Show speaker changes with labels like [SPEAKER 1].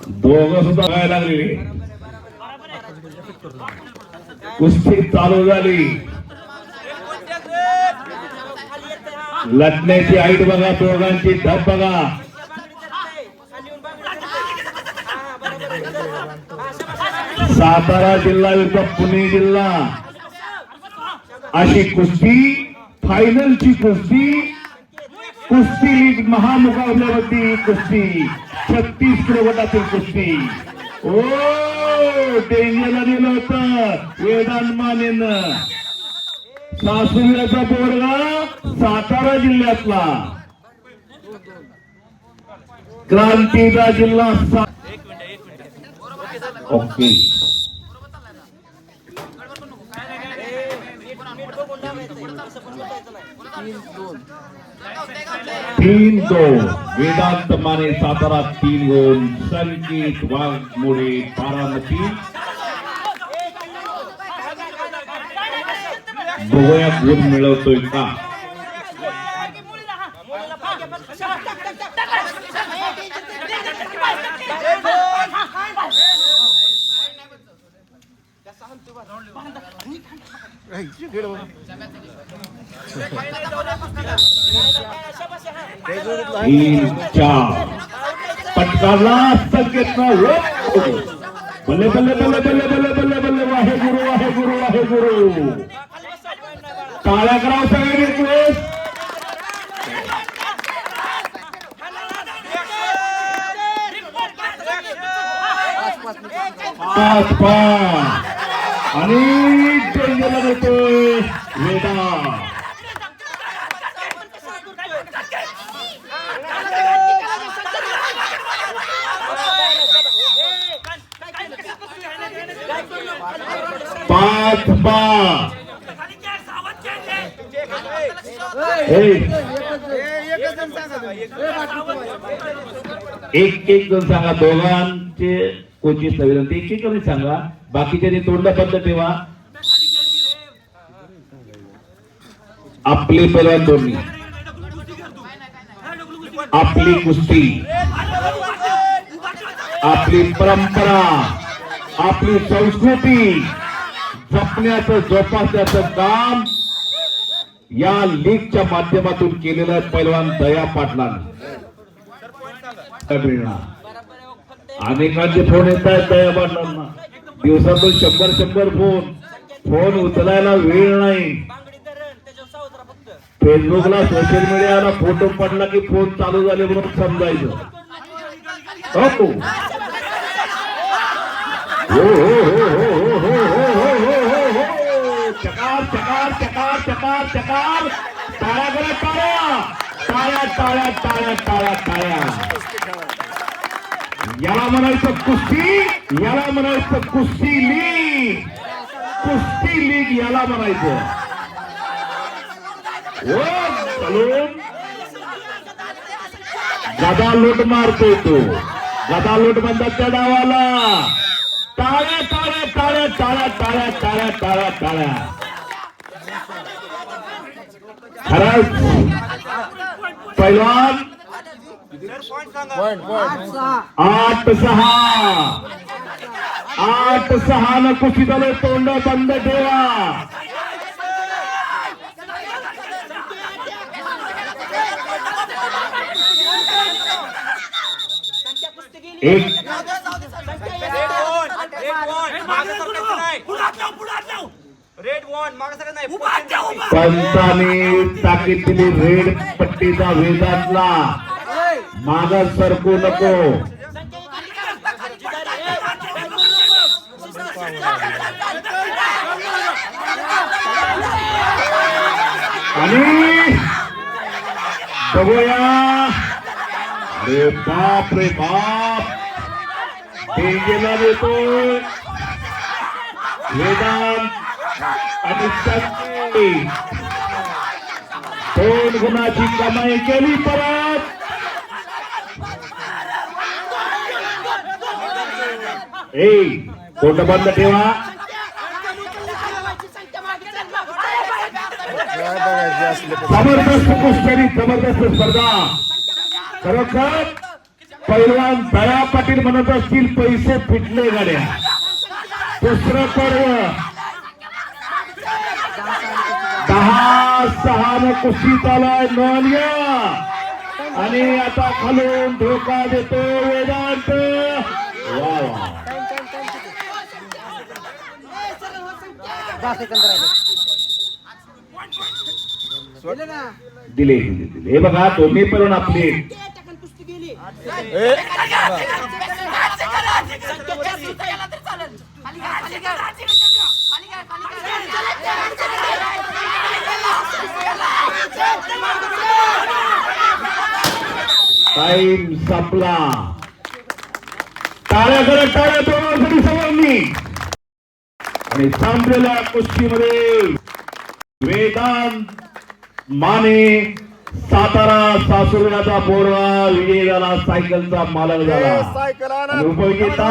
[SPEAKER 1] दोघं सुद्धा व्हायला लागले. कुस्ती चालू झाली. लढण्याची हाईट बघा, दोघांची धप बघा. सातारा जिल्हा विरुद्ध पुणे जिल्हा अशी कुस्ती, फायनलची कुस्ती, कुस्ती लीग महामुकाबल्यावरती कुस्ती, 36 किलो गटातील कुस्ती. ओ डेंजरला दिलं होतं वेदांत मानेनं. सासुरीचा पोरगा सातारा जिल्ह्यातला, क्रांतीचा जिल्हा. ओके, 3-2 वेदांत माने सातारा, 3 गुण संकेत वाघमोडे बारामती. बघूया गुण मिळवतोय का. पटकारला संकेत. बल्ले बल्ले बल्ले बल्ले बल्ले बल्ले बल्ले. वाहे गुरु वाहे गुरु वाहे गुरु. टाळ्या करावं सगळ्यांनी रिक्वेस्ट. 5-5 आणि डेंजरला देतोय वेदा. एक जण सांगा, दोघांचे कोचिस विनंती, एक एक सांगा, बाकीच्या तोंड बंद ठेवा. आपली पैलवान दोन्ही, आपली कुस्ती, आपली परंपरा, आपली संस्कृती जपण्याचं जोपासण्याचं काम या लीगच्या माध्यमातून केलेलं पैलवान दया पाटलांना. अनेकांचे फोन येत आहेत दया पाटलांना, दिवसातून 100 फोन उचलायला वेळ नाही. फेसबुकला, सोशल मीडियाला फोटो पडला की फोन चालू झाले म्हणून समजायचं. हो हो चकार चकार चकार चकार चकार. टाळ्या करा, टाळ्या टाळ्या टाळ्या टाळ्या टाळ्या. याला म्हणायचं कुस्ती, याला म्हणायचं कुस्ती लीग, कुस्ती लीग याला म्हणायचं. गदा लूट मारतो तो, गदा लूट म्हणतात त्या डावाला. टाळ्या टाळ्या टाळ्या टाळ्या टाळ्या टाळ्या टाळ्या टाळ्या. खरंच पैलवान 8-6 न कुस्ती झालं. तोंड बंद ठेवा. पंचाने ताकीद दिली रेड पट्टीचा वेदांतला. माग सरकू नको. आणि बघूया. अरे बाप रे बाप, डेंजरला देतोय वेदांत आणि संकेत. 2 गुणाची कमाई केली परत. तोंड बंद ठेवा. जबरदस्त कुस्ती, जबरदस्त स्पर्धा. खरोखर पैलवान दया पाटील म्हणत असतील पैसे फिटले गाड्या. दुसरं पर्व 10-6 कुस्ती चालाय नोंदया. आणि आता खालून धोका देतो वेदांत. वा वा.
[SPEAKER 2] 10 सेकंद राहिले.
[SPEAKER 1] दिले. हे बघा दोन्ही पण आपले टाइम संपला. टाळ्या करत टाळ्या दोघांसाठी सर्वांनी. आणि संपलेल्या कुस्तीमध्ये वेदांत माने सातारा सासुरगाचा पोरवा विजय झाला. सायकलचा मालक झाला. उपविजेता